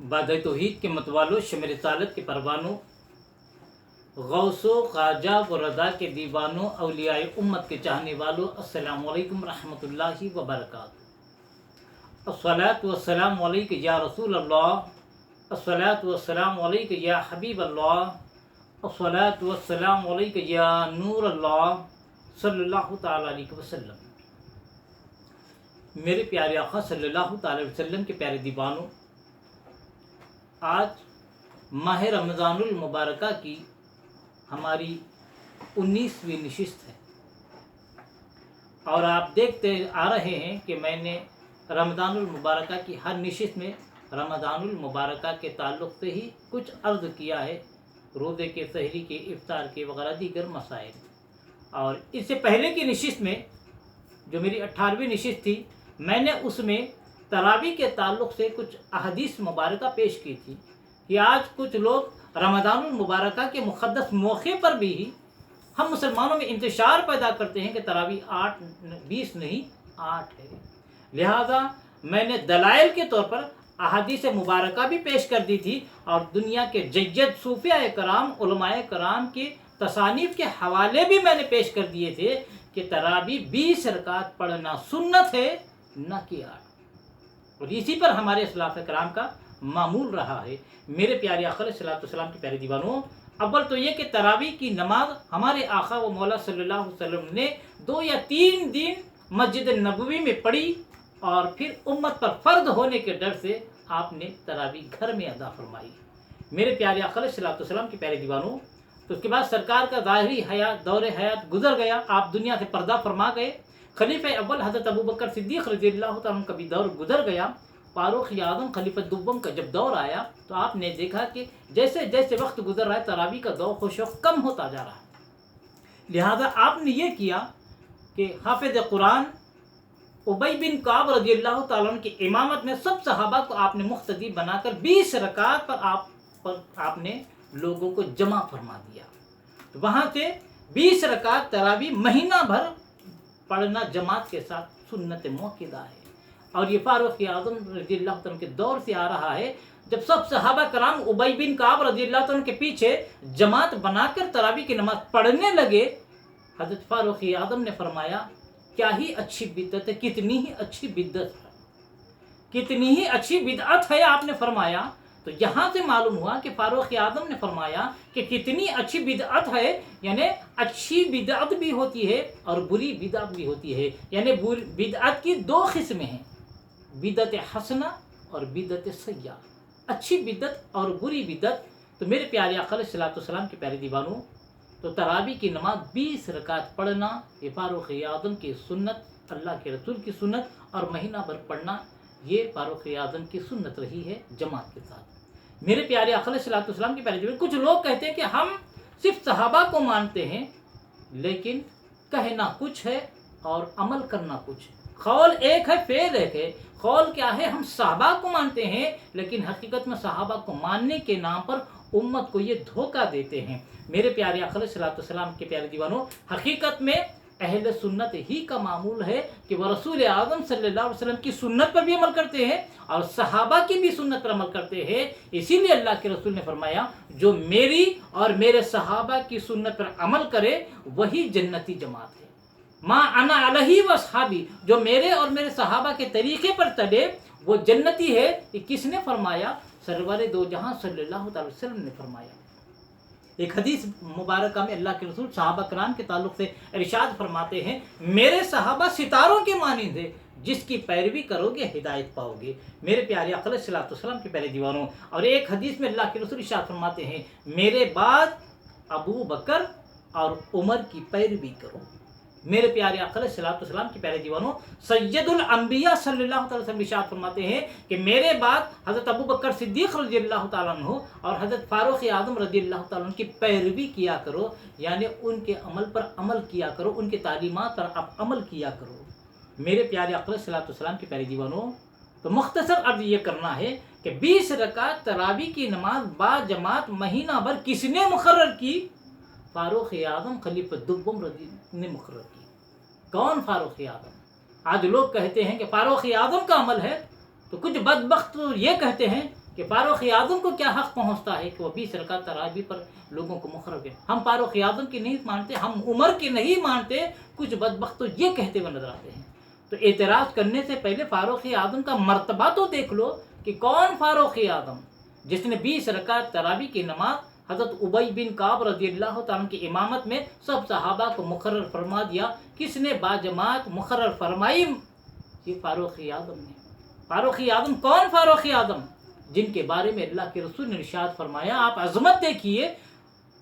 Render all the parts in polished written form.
बाद तौहीद के मतवालों, शमे रिसालत के परवानों, गौसो ख्वाजा व रज़ा के दीवानों, औलियाए उम्मत के चाहने वालों, अस्सलामु अलैकुम रहमतुल्लाहि व बरकातुहू। अस्सलातु वस्सलामु अलैका या रसूल अल्लाह, अस्सलातु वस्सलामु अलैका या हबीब अल्लाह, अस्सलातु वस्सलामु अलैका या नूर अल्लाह सल्लल्लाहु तआला अलैहि वसल्लम। मेरे प्यारे आका सल्लल्लाहु तआला अलैहि वसल्लम के प्यारे दीवानों, आज माह रमज़ानुल मुबारका की हमारी 19वीं नशिस्त है और आप देखते आ रहे हैं कि मैंने रमज़ानुल मुबारका की हर नशिस्त में रमज़ानुल मुबारका के ताल्लुक़ से ही कुछ अर्ज़ किया है, रोज़े के, सहरी के, इफ्तार के वगैरह दीगर मसाइल। और इससे पहले की नशिस्त में जो मेरी 18वीं नशिस्त थी, मैंने उसमें तरावी के ताल्लुक़ से कुछ अहदीस मुबारका पेश की थी कि आज कुछ लोग रमज़ानुल मुबारका के मुक़द्दस मौके पर भी हम मुसलमानों में इंतशार पैदा करते हैं कि तरावी 20 नहीं 8 है। लिहाजा मैंने दलाइल के तौर पर अहादीस मुबारका भी पेश कर दी थी और दुनिया के जय्यद सूफिया कराम, उलमाए कराम की तसानीफ के हवाले भी मैंने पेश कर दिए थे कि तरावी 20 रकात पढ़ना सुन्नत है, न कि 8। और इसी पर हमारे इस्लाफ कराम का मामूल रहा है। मेरे प्यारे आका अलैहिस्सलाम के प्यारे दीवानों, अव्वल तो ये कि तरावी की नमाज हमारे आका व मौला सल्लल्लाहु अलैहि वसल्लम ने 2 या 3 दिन मस्जिद नबवी में पढ़ी और फिर उम्मत पर फ़र्द होने के डर से आपने तरावी घर में अदा फरमाई। मेरे प्यारे आका अलैहिस्सलाम के प्यारे दीवानों, तो उसके बाद सरकार का ज़ाहिरी हयात, दौर हयात गुजर गया, आप दुनिया से पर्दा फरमा गए। खलीफा अव्वल हज़रत अबू बकर सिद्दीक़ रज़ियल्लाहु तआला अन्हु का भी दौर गुजर गया। फारूक आज़म खलीफा दुव्वम का जब दौर आया तो आपने देखा कि जैसे जैसे वक्त गुजर रहा है तरावी का दौर खुशौक़ कम होता जा रहा है। लिहाजा आपने ये किया कि हाफिज़ कुरान उबई बिन काब रज़ियल्लाहु तआला अन्हु की इमामत में सब सहाबा को आपने मुख्तदी बनाकर 20 रकात पर आपने लोगों को जमा फरमा दिया। तो वहाँ से 20 रकात तरावी महीना भर पढ़ना जमात के साथ सुन्नत मौक़िदा है। और ये फारूक आज़म रज़ियल्लाहु तआला के दौर से आ रहा है, जब सब सहाबा कराम उबई बिन काब रज़ियल्लाहु तआला के पीछे जमात बनाकर तरावी की नमाज पढ़ने लगे। हज़रत फारूक आज़म ने फरमाया, क्या ही अच्छी बिदअत है, कितनी ही अच्छी बिदअत है, कितनी ही अच्छी बिदअत है। आपने फरमाया तो यहाँ से मालूम हुआ कि फारूक आज़म ने फरमाया कि कितनी अच्छी बिदअत है, यानी अच्छी बिदअत भी होती है और बुरी बिदअत भी होती है। यानी बिदअत की 2 किस्में हैं, बिदअत हसना और बिदअत सय्या, अच्छी बिदअत और बुरी बिदअत। तो मेरे प्यारे आका अलैहिस्सलाम के प्यारे दीवानों, तो तरावी की नमाज 20 रकात पढ़ना ये फारूक आज़म की सुन्नत, अल्लाह के रसूल की सुन्नत, और महीना भर पढ़ना ये फारूक आज़म की सुन्नत रही है जमात के साथ। मेरे प्यारे आका अलैहिस्सलाम के प्यारे दीवानों, कुछ लोग कहते हैं कि हम सिर्फ सहाबा को मानते हैं लेकिन कहना कुछ है और अमल करना कुछ है। कौल एक है, फेल एक है। कौल क्या है, हम सहाबा को मानते हैं लेकिन हकीकत में सहाबा को मानने के नाम पर उम्मत को ये धोखा देते हैं। मेरे प्यारे आका अलैहिस्सलाम के प्यारे दीवानों, हकीकत में अहले सुन्नत ही का मामूल है कि वह रसूल आज़म सल्लल्लाहु अलैहि वसल्लम की सुन्नत पर भी अमल करते हैं और सहाबा की भी सुन्नत पर अमल करते हैं। इसीलिए अल्लाह के रसूल ने फरमाया, जो मेरी और मेरे सहाबा की सुन्नत पर अमल करे वही जन्नती जमात है। माँ अना अलैहि व अस्हाबी, जो मेरे और मेरे सहाबा के तरीके पर चले वो जन्नती है। ये किसने फरमाया? सरवर दो जहां सल्लल्लाहु अलैहि वसल्लम ने फरमाया। एक हदीस मुबारक में अल्लाह के रसूल सहाबा कराम के ताल्लुक से इरशाद फरमाते हैं, मेरे सहाबा सितारों के मानिंद है, जिसकी पैरवी करोगे हिदायत पाओगे। मेरे प्यारे आका अलैहिस्सलाम के प्यारे दीवानों, और एक हदीस में अल्लाह के रसूल इरशाद फरमाते हैं, मेरे बाद अबू बकर और उमर की पैरवी करो। मेरे प्यारे आका अलैहिस्सलाम के प्यारे दीवानों, सैयदुल अंबिया सल्लल्लाहु अलैहि वसल्लम इरशाद फरमाते हैं कि मेरे बाद हज़रत अबू बकर सिद्दीक़ रज़ियल्लाहु ताला अन्हु और हज़रत फारूक आज़म रज़ियल्लाहु ताला अन्हु की पैरवी किया करो, यानी उनके अमल पर अमल किया करो, उनके तालीमात पर आप अमल किया करो। मेरे प्यारे आका अलैहिस्सलाम के प्यारे दीवानों, तो मुख्तसर अर्ज ये करना है कि 20 रकात तरावी की नमाज बा जमात महीना भर किसने मुकर्रर की? फारूक आज़म खलीफा दुव्वम ने मुकर्रर की। कौन फारूक आज़म? आज लोग कहते हैं कि फारूक आज़म का अमल है, तो कुछ बदबख्त ये कहते हैं कि फारूक आज़म को क्या हक़ पहुँचता है कि वो 20 रकात तरावी पर लोगों को मुखर्रर करें। हम फारूक आज़म की नहीं मानते, हम उमर की नहीं मानते, कुछ बदबख्त तो ये कहते हुए नजर आते हैं। तो एतराज़ करने से पहले फारूक आज़म का मर्तबा तो देख लो कि कौन फारूक आज़म जिसने 20 रकात तरावी की नमाज हज़रत उबई बिन काब रज़ियल्लाहु ताला की इमामत में सब सहाबा को मुकर्रर फरमा दिया। किसने बाजमात मुकर्रर फरमाई? ये फारूक आज़म ने। फारूक आज़म कौन? फारूक आज़म जिनके बारे में अल्लाह के रसूल ने इरशाद फरमाया, आप अज़मत देखिए,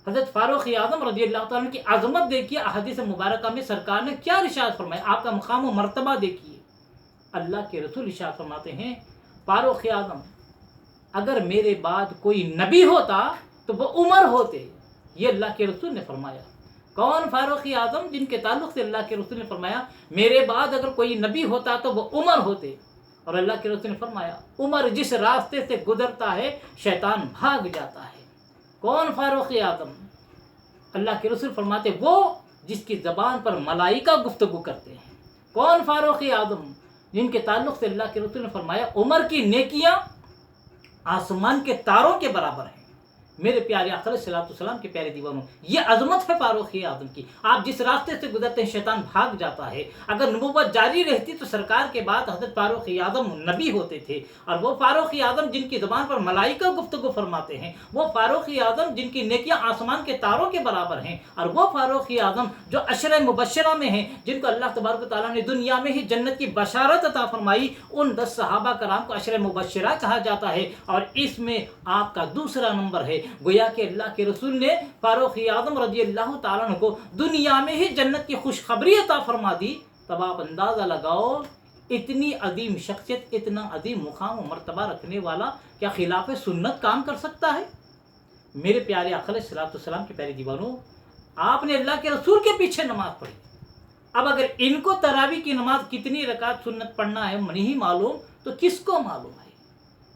हज़रत फारूक आज़म रज़ियल्लाहु ताला की अज़मत देखिए। अहदीस मुबारक में सरकार ने क्या इरशाद फरमाया, आपका मकाम व मर्तबा देखिए। अल्लाह के रसूल इरशाद फरमाते हैं, फारूक आज़म अगर मेरे बाद कोई नबी होता तो वो उमर होते। ये अल्लाह के रसूल ने फरमाया। कौन? फारूक आज़म जिनके ताल्लुक़ से अल्लाह के रसूल ने फरमाया मेरे बाद अगर कोई नबी होता तो वो उमर होते। और अल्लाह के रसूल ने फरमाया उमर जिस रास्ते से गुजरता है शैतान भाग जाता है। कौन? फारूक आज़म। अल्लाह के रसूल फरमाते वो जिसकी ज़बान पर मलाइका गुफ्तगू करते हैं। कौन? फारूक आज़म जिनके ताल्लुक़ से अल्लाह के रसूल ने फरमाया उमर की नेकियां आसमान के तारों के बराबर हैं। मेरे प्यारे आका अलैहिस्सलाम के प्यारे दीवानों, ये अजमत है फारूक आज़म की। आप जिस रास्ते से गुजरते हैं शैतान भाग जाता है। अगर नबूवत जारी रहती तो सरकार के बाद हज़रत फारूक आज़म नबी होते थे। और वो फारूक आज़म जिनकी ज़बान पर मलाइका गुफ्तगू फरमाते हैं, वो फारूक आज़म जिनकी नेकियां आसमान के तारों के बराबर हैं, और वो फारूक आज़म जो अशर मुबशरा में हैं, जिनको अल्लाह तबारक व तआला ने दुनिया में ही जन्नत की बशारत अता फरमाई। उन 10 सहाबा कराम को अशर मुबशरा कहा जाता है। और इसमें आपका दूसरा नंबर है। गोया कि अल्लाह के रसूल ने फारूक आज़म रज़ियल्लाहु ताला अन्हु को दुनिया में ही जन्नत की खुशखबरी अता फरमा दी। तब आप अंदाज़ा लगाओ इतनी अजीम शख्सियत, इतना अजीम मुकाम और मर्तबा रखने वाला क्या खिलाफ सुन्नत काम कर सकता है? मेरे प्यारे आका अलैहिस्सलाम के प्यारे दीवानों, आपने अल्लाह के रसूल के पीछे नमाज पढ़ी। अब अगर इनको तरावी की नमाज कितनी रकात सुन्नत पढ़ना है नहीं मालूम तो किसको मालूम है?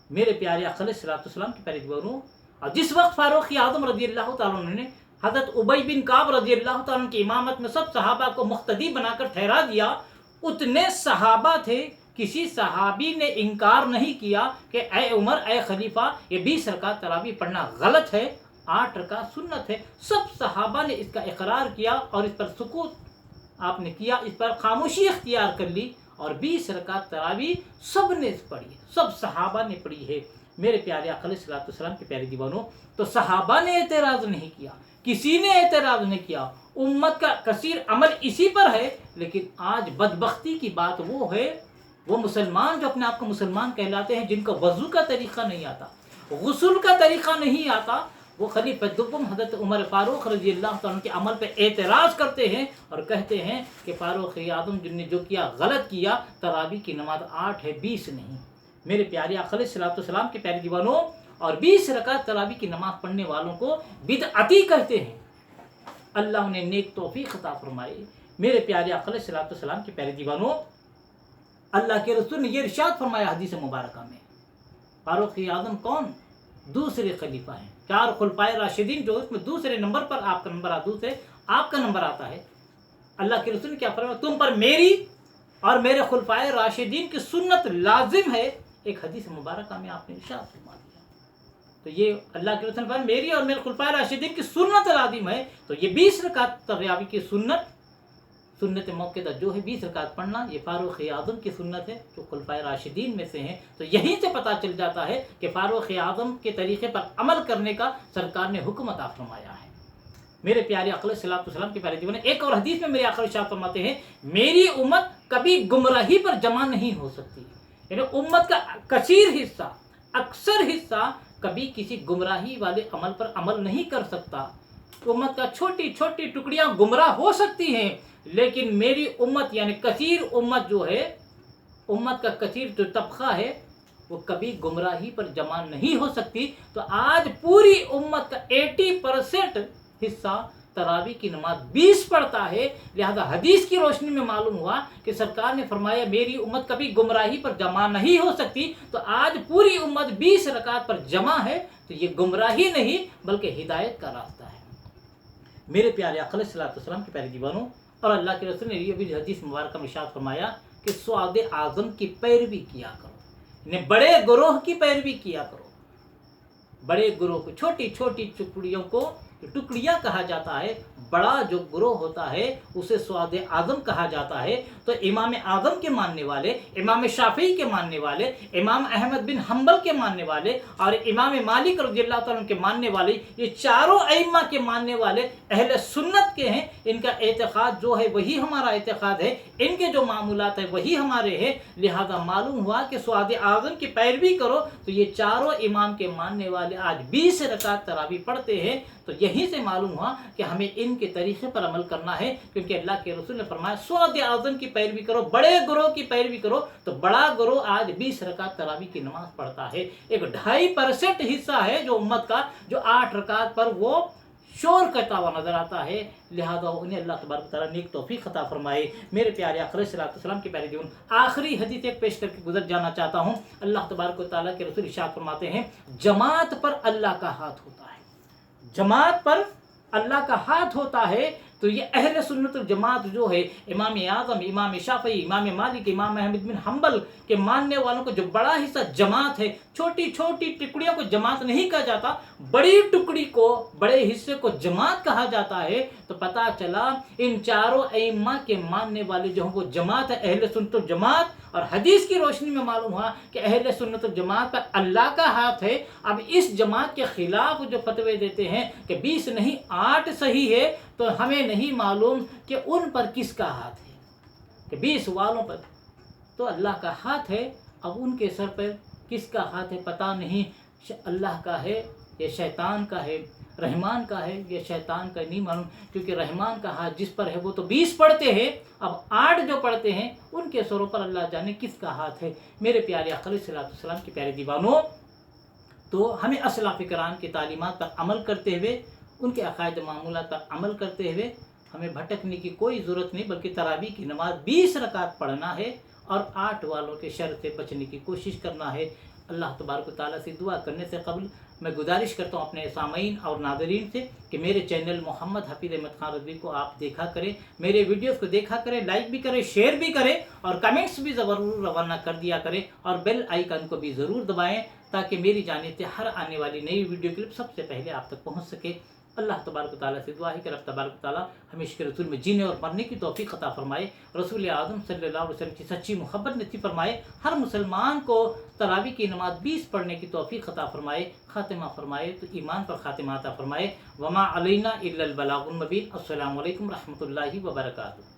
मेरे प्यारे आका अलैहिस्सलाम के प्यारे दीवानों, और जिस वक्त फारूक आज़म रज़ियल्लाहु ताला अन्हु ने हज़रत उबई बिन काब रज़ियल्लाहु ताला अन्हु की इमामत में सब सहाबा को मुख्तदी बनाकर ठहरा दिया, उतने सहाबा थे, किसी सहाबी ने इनकार नहीं किया कि ए उमर, ए खलीफा, ये 20 रकात तरावी पढ़ना गलत है, 8 रकात सुन्नत है। सब सहाबा ने इसका इकरार किया और इस पर सुकूत आपने किया, इस पर खामोशी इख्तियार कर ली। और 20 रकात तरावी सब ने पढ़ी, सब सहाबा ने पढ़ी है। मेरे प्यारे आका अलैहिस्सलाम के प्यारे दीवानों, तो सहाबा ने एतराज़ नहीं किया, किसी ने एतराज़ नहीं किया। उम्मत का कसीर अमल इसी पर है। लेकिन आज बदबख्ती की बात वो है, वो मुसलमान जो अपने आप को मुसलमान कहलाते हैं, जिनको वज़ू का तरीक़ा नहीं आता, गुस्ल का तरीक़ा नहीं आता, वो खलीफतुल हज़रत उमर फ़ारूक रज़ियल्लाहु ताला के अमल पे एतराज़ करते हैं और कहते हैं कि फ़ारूक आज़म जिनने जो किया गलत किया। तरावी की नमाज 8 है, 20 नहीं। मेरे प्यारे आका अलैहिस्सलाम के प्यारे दीवानों, और 20 रकात तरावी की नमाज पढ़ने वालों को बिदअती कहते हैं। अल्लाह उन्हें नेक तौफीक अता फरमाए। मेरे प्यारे आका अलैहिस्सलाम के प्यारे दीवानों, अल्लाह के रसूल ने ये इरशाद फरमाया हदीस मुबारक में, फारूक आज़म कौन? दूसरे खलीफा हैं। 4 खुलफाए राशिदीन जो उसमें दूसरे नंबर पर आपका नंबर आता है, आपका नंबर आता है। अल्लाह के रसूल ने क्या फरमाया? तुम पर मेरी और मेरे खुलफाए राशिदीन की सुन्नत लाजिम है। एक हदीस मुबारक में आपने इरशाद फरमा दिया। तो ये अल्लाह के रसूल ने मेरी और मेरे खुलफाए राशिदीन की सुन्नत लाजिम है। तो ये 20 रकात तरावी की सुन्नत मौक़ूदा जो है 20 रकात पढ़ना, ये फारूक आज़म की सुन्नत है जो खुलफाए राशिदीन में से हैं। तो यहीं से पता चल जाता है कि फारूक आज़म के तरीक़े पर अमल करने का सरकार ने हुक्म अता फरमाया है। मेरे प्यारे आका अलैहिस्सलाम के प्यारे दीवाने, एक और हदीस में मेरे आका इरशाद फरमाते हैं, मेरी उम्मत कभी गुमराही पर जमा नहीं हो सकती। यानी उम्मत का कसीर हिस्सा, अक्सर हिस्सा कभी किसी गुमराही वाले अमल पर अमल नहीं कर सकता। उम्मत का छोटी छोटी टुकड़ियां गुमराह हो सकती हैं, लेकिन मेरी उम्मत यानी कसीर उम्मत जो है, उम्मत का कसीर जो तबका है, वो कभी गुमराही पर जमा नहीं हो सकती। तो आज पूरी उम्मत का 80% हिस्सा तरावी की नमाज 20 पढ़ता है। लिहाजा हदीस की रोशनी में मालूम हुआ कि सरकार ने फरमाया मेरी उम्मत कभी गुमराही पर जमा नहीं हो सकती। तो आज पूरी उम्मत 20 रकात पर जमा है, तो ये गुमराही नहीं बल्कि हिदायत का रास्ता है। मेरे प्यारे आका अलैहिस्सलाम के प्यारे दीवानों, और अल्लाह के रसूल ने ये भी हदीस मुबारक में इरशाद फरमाया कि स्वाद आज़म की पैरवी किया करो, यानी बड़े गुरोह की पैरवी किया करो। बड़े गुरोह को, छोटी छोटी टुकड़ियों को टुकड़ियाँ कहा जाता है, बड़ा जो गुरोह होता है उसे स्वाद आज़म कहा जाता है। तो इमाम आज़म के मानने वाले, इमाम शाफी के मानने वाले, इमाम अहमद बिन हम्बल के मानने वाले और इमाम मालिक रज़ियल्लाहु ताला के मानने वाले, ये चारों अइम्मा के मानने वाले अहले सुन्नत के हैं। इनका एतक़ाद जो है वही हमारा एतक़ाद है, इनके जो मामूलात है वही हमारे हैं। लिहाजा मालूम हुआ कि स्वाद आज़म की पैरवी करो। तो ये चारों इमाम के मानने वाले आज 20 रकात तरावी पढ़ते हैं। तो यहीं से मालूम हुआ कि हमें इनके तरीक़े पर अमल करना है, क्योंकि अल्लाह के रसूल ने फरमाया स्वाद आज़म की पैरवी करो, बड़े गुरोह की पैरवी करो। तो बड़ा गुरोह आज 20 रकात तरावी की नमाज पढ़ता है। एक 2.5% हिस्सा है जो उम्मत का, जो 8 रकात पर वो शोर करता हुआ नजर आता है। लिहाजा उन्हें अल्लाह तबारक व तआला नेक तौफीक अता फरमाए। मेरे प्यारे आक़ा अलैहिस्सलातु वस्सलाम के प्यारे जीवन, आखिरी हदीस एक पेश करके गुजर जाना चाहता हूँ। अल्लाह तबारक व तआला के रसूल इरशाद फरमाते हैं, जमात पर अल्लाह का हाथ होता है, जमात पर अल्लाह का हाथ होता है। तो ये अहले सुन्नत वल जमात जो है, इमाम आज़म, इमाम शाफ़ी, इमाम मालिक, इमाम अहमद बिन हम्बल के मानने वालों को जो बड़ा हिस्सा जमात है, छोटी छोटी टुकड़ियों को जमात नहीं कहा जाता, बड़ी टुकड़ी को, बड़े हिस्से को जमात कहा जाता है। तो पता चला इन चारों अइम्मा के मानने वाले जो हैं वो जमात है, अहले सुन्नत वल जमात। और हदीस की रोशनी में मालूम हुआ कि अहले सुन्नत वल जमात पर अल्लाह का हाथ है। अब इस जमात के खिलाफ जो फतवे देते हैं कि 20 नहीं 8 सही है, तो हमें नहीं मालूम कि उन पर किसका हाथ है, कि 20 वालों पर तो अल्लाह का हाथ है। अब उनके सर पर किसका हाथ है पता नहीं, अल्लाह का है या शैतान का है, रहमान का है या शैतान का नहीं मालूम, क्योंकि रहमान का हाथ जिस पर है वो तो 20 पढ़ते हैं, अब 8 जो पढ़ते हैं उनके सरों पर अल्लाह जाने किसका हाथ है। मेरे प्यारे आक़ा अलैहिस्सलातु वस्सलाम के प्यारे दीवानों, तो हमें असलाफ़ किराम की तालीमात पर अमल करते हुए, उनके अक़ायद मामूलात पर अमल करते हुए हमें भटकने की कोई ज़रूरत नहीं, बल्कि तरावी की नमाज 20 रकात पढ़ना है और 8 वालों के शर से बचने की कोशिश करना है। अल्लाह तबारक व तआला से दुआ करने से कबल मैं गुजारिश करता हूँ अपने सामीन और नादरीन से कि मेरे चैनल मोहम्मद हफीज़ अहमद खान रज़वी को आप देखा करें, मेरे वीडियोस को देखा करें, लाइक भी करें, शेयर भी करें और कमेंट्स भी ज़रूर रवाना कर दिया करें और बेल आइकन को भी ज़रूर दबाएँ, ताकि मेरी जानिब से हर आने वाली नई वीडियो क्लिप सबसे पहले आप तक पहुँच सके। अल्लाह तबारक व तआला से दुआ है कि रब तबारक व तआला हमें इश्क़ रसूल में जीने और मरने की तौफ़ीक़ अता फ़रमाए, रसूल आज़म सल्लल्लाहु अलैहि वसल्लम की सच्ची मोहब्बत नसीब फ़रमाए, हर मुसलमान को तरावी की नमाज 20 पढ़ने की तौफ़ीक़ अता फ़रमाए, ख़ातिमा फ़रमाए, तो ईमान पर ख़ातिमा अता फ़रमाए। वमा अलैना इल्लल बलागुल मुबीन। अस्सलामु अलैकुम रहमतुल्लाहि व बरकातुहू।